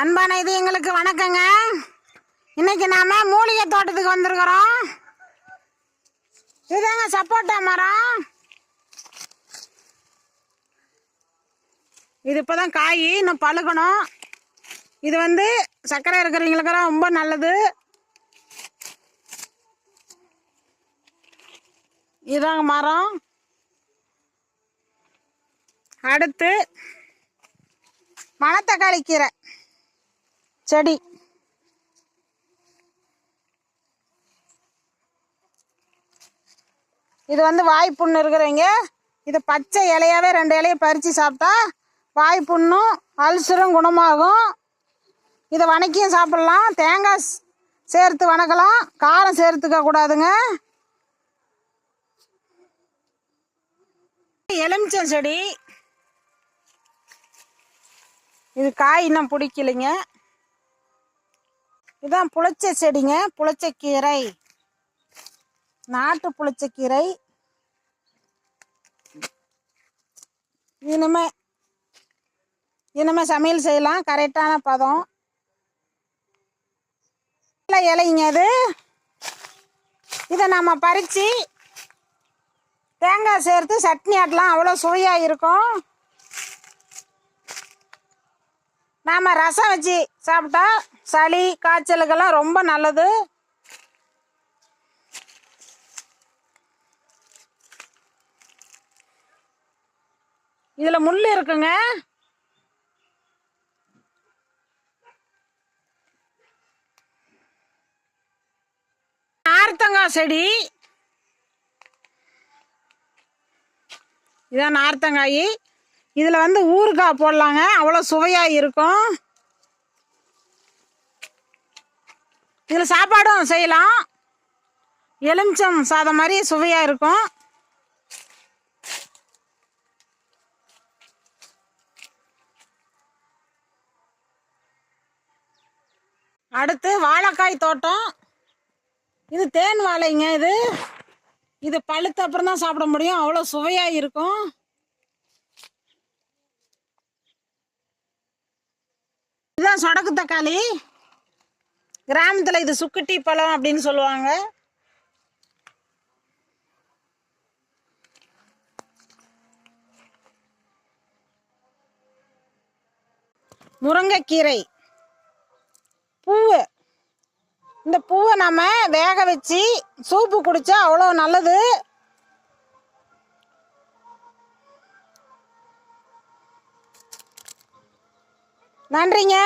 அன்பான இது எங்களுக்கு வணக்கங்க. இன்னைக்கு நாம மூலிகை தோட்டத்துக்கு வந்திருக்கிறோம். இதுதாங்க சப்போட்டா மரம். இது இப்போதான் காய், இன்னும் பழுக்கணும். இது வந்து சர்க்கரை இருக்கிறவங்களுக்கு ரொம்ப நல்லது. இதாங்க மரம். அடுத்து மணத்தக்காளி கீரை செடி. இது வந்து வாய்ப்புண்ணு இருக்கிறவங்க இது பச்சை இலையாவே 2 இலையை பறித்து சாப்பிட்டா வாய்ப்புண்ணும் அல்சரும் குணமாகும். இதை வணக்கியும் சாப்பிடலாம், தேங்காய் சேர்த்து வணக்கலாம், காரம் சேர்த்துக்க கூடாதுங்க. எலுமிச்சம் செடி. இது காய் இன்னும் பிடிக்கலைங்க. இதுதான் புளிச்ச செடிங்க, புளிச்சக்கீரை, நாட்டு புளிச்சக்கீரை. இனிமே சமையல் செய்யலாம், கரெக்டான பதம். இலைங்க அது. இதை நம்ம பறித்து தேங்காய் சேர்த்து சட்னி ஆட்டலாம், அவ்வளோ சுவையாக இருக்கும். நாம் ரசம் வச்சு சாப்பிட்டா சளி காய்ச்சலுக்கெல்லாம் ரொம்ப நல்லது. இதில் முள் இருக்குங்க. நார்த்தங்காய் செடி. இதான் நார்த்தங்காய். இதில் வந்து ஊறுகாய் போடலாங்க, அவ்வளோ சுவையாக இருக்கும். இதில் சாப்பாடும் செய்யலாம், எலுமிச்சம் சாதம் மாதிரி சுவையாக இருக்கும். அடுத்து வாழைக்காய் தோட்டம். இது தேன் வாழைங்க. இது பழுத்த அப்புறம் தான் சாப்பிட முடியும், அவ்வளோ சுவையாக இருக்கும். இதுதான் சொடக்கு தக்காளி. கிராமத்தில் இது சுக்குட்டி பழம் அப்படின்னு சொல்லுவாங்க. முருங்கைக்கீரை பூவு. இந்த பூவை நம்ம வேக வச்சு சூப்பு குடிச்சா அவ்வளோ நல்லது. நன்றிங்க.